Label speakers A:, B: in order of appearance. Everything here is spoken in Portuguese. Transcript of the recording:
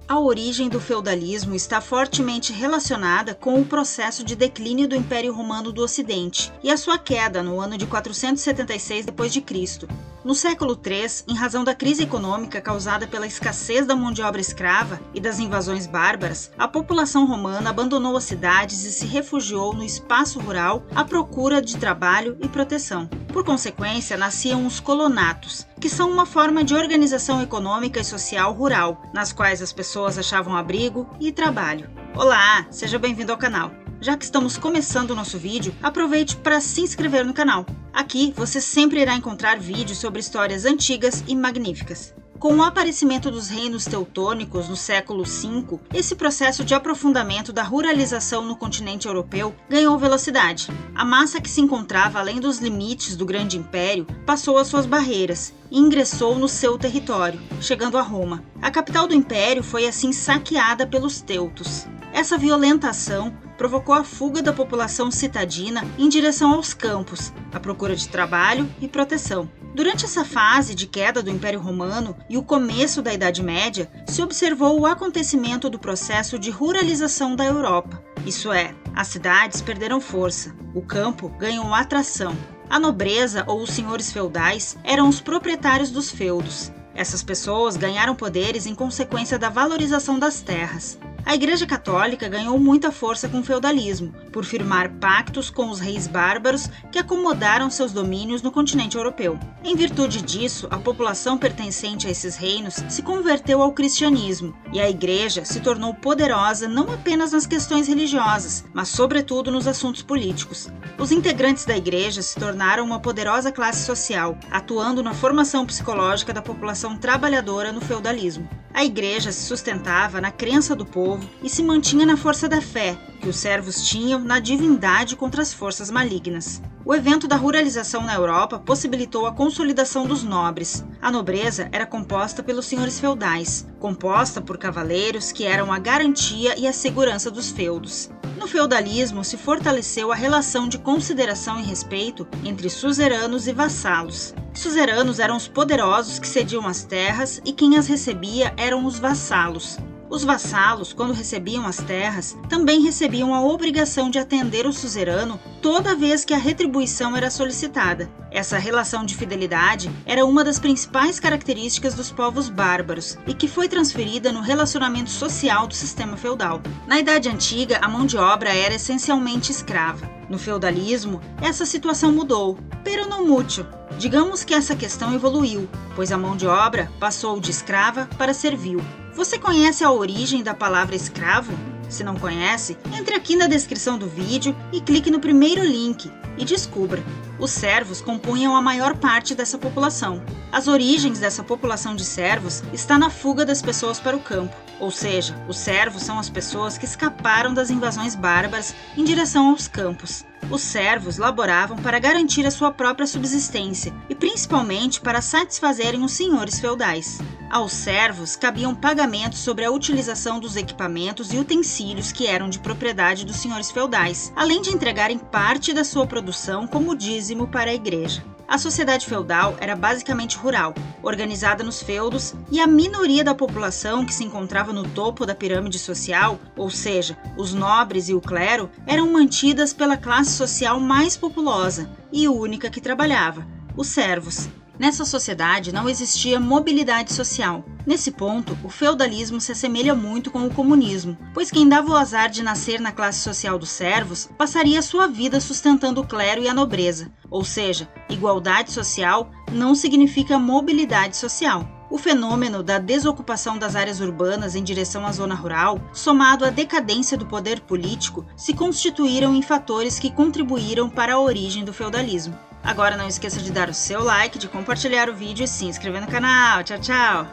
A: A origem do feudalismo está fortemente relacionada com o processo de declínio do Império Romano do Ocidente e a sua queda no ano de 476 d.C. No século III, em razão da crise econômica causada pela escassez da mão de obra escrava e das invasões bárbaras, a população romana abandonou as cidades e se refugiou no espaço rural à procura de trabalho e proteção. Por consequência, nasciam os colonatos, que são uma forma de organização econômica e social rural, nas quais as pessoas achavam abrigo e trabalho. Olá, seja bem-vindo ao canal. Já que estamos começando o nosso vídeo, aproveite para se inscrever no canal. Aqui você sempre irá encontrar vídeos sobre histórias antigas e magníficas. Com o aparecimento dos reinos teutônicos no século V, esse processo de aprofundamento da ruralização no continente europeu ganhou velocidade. A massa que se encontrava além dos limites do grande império passou as suas barreiras e ingressou no seu território, chegando a Roma. A capital do império foi assim saqueada pelos teutos. Essa violenta ação provocou a fuga da população citadina em direção aos campos, à procura de trabalho e proteção. Durante essa fase de queda do Império Romano e o começo da Idade Média, se observou o acontecimento do processo de ruralização da Europa. Isso é, as cidades perderam força, o campo ganhou atração. A nobreza ou os senhores feudais eram os proprietários dos feudos. Essas pessoas ganharam poderes em consequência da valorização das terras. A Igreja Católica ganhou muita força com o feudalismo, por firmar pactos com os reis bárbaros que acomodaram seus domínios no continente europeu. Em virtude disso, a população pertencente a esses reinos se converteu ao cristianismo, e a Igreja se tornou poderosa não apenas nas questões religiosas, mas sobretudo nos assuntos políticos. Os integrantes da Igreja se tornaram uma poderosa classe social, atuando na formação psicológica da população trabalhadora no feudalismo. A Igreja se sustentava na crença do povo e se mantinha na força da fé, que os servos tinham na divindade contra as forças malignas. O evento da ruralização na Europa possibilitou a consolidação dos nobres. A nobreza era composta pelos senhores feudais, composta por cavaleiros que eram a garantia e a segurança dos feudos. No feudalismo se fortaleceu a relação de consideração e respeito entre suzeranos e vassalos. Suzeranos eram os poderosos que cediam as terras e quem as recebia eram os vassalos. Os vassalos, quando recebiam as terras, também recebiam a obrigação de atender o suzerano toda vez que a retribuição era solicitada. Essa relação de fidelidade era uma das principais características dos povos bárbaros e que foi transferida no relacionamento social do sistema feudal. Na Idade Antiga, a mão de obra era essencialmente escrava. No feudalismo, essa situação mudou, pero não muito. Digamos que essa questão evoluiu, pois a mão de obra passou de escrava para servil. Você conhece a origem da palavra escravo? Se não conhece, entre aqui na descrição do vídeo e clique no primeiro link e descubra. Os servos compunham a maior parte dessa população. As origens dessa população de servos está na fuga das pessoas para o campo, ou seja, os servos são as pessoas que escaparam das invasões bárbaras em direção aos campos. Os servos laboravam para garantir a sua própria subsistência e principalmente para satisfazerem os senhores feudais. Aos servos cabiam pagamentos sobre a utilização dos equipamentos e utensílios que eram de propriedade dos senhores feudais, além de entregarem parte da sua produção como dízimo para a igreja. A sociedade feudal era basicamente rural, organizada nos feudos, e a minoria da população que se encontrava no topo da pirâmide social, ou seja, os nobres e o clero, eram mantidas pela classe social mais populosa e única que trabalhava, os servos. Nessa sociedade não existia mobilidade social. Nesse ponto, o feudalismo se assemelha muito com o comunismo, pois quem dava o azar de nascer na classe social dos servos passaria sua vida sustentando o clero e a nobreza, ou seja, igualdade social não significa mobilidade social. O fenômeno da desocupação das áreas urbanas em direção à zona rural, somado à decadência do poder político, se constituíram em fatores que contribuíram para a origem do feudalismo. Agora não esqueça de dar o seu like, de compartilhar o vídeo e se inscrever no canal. Tchau, tchau!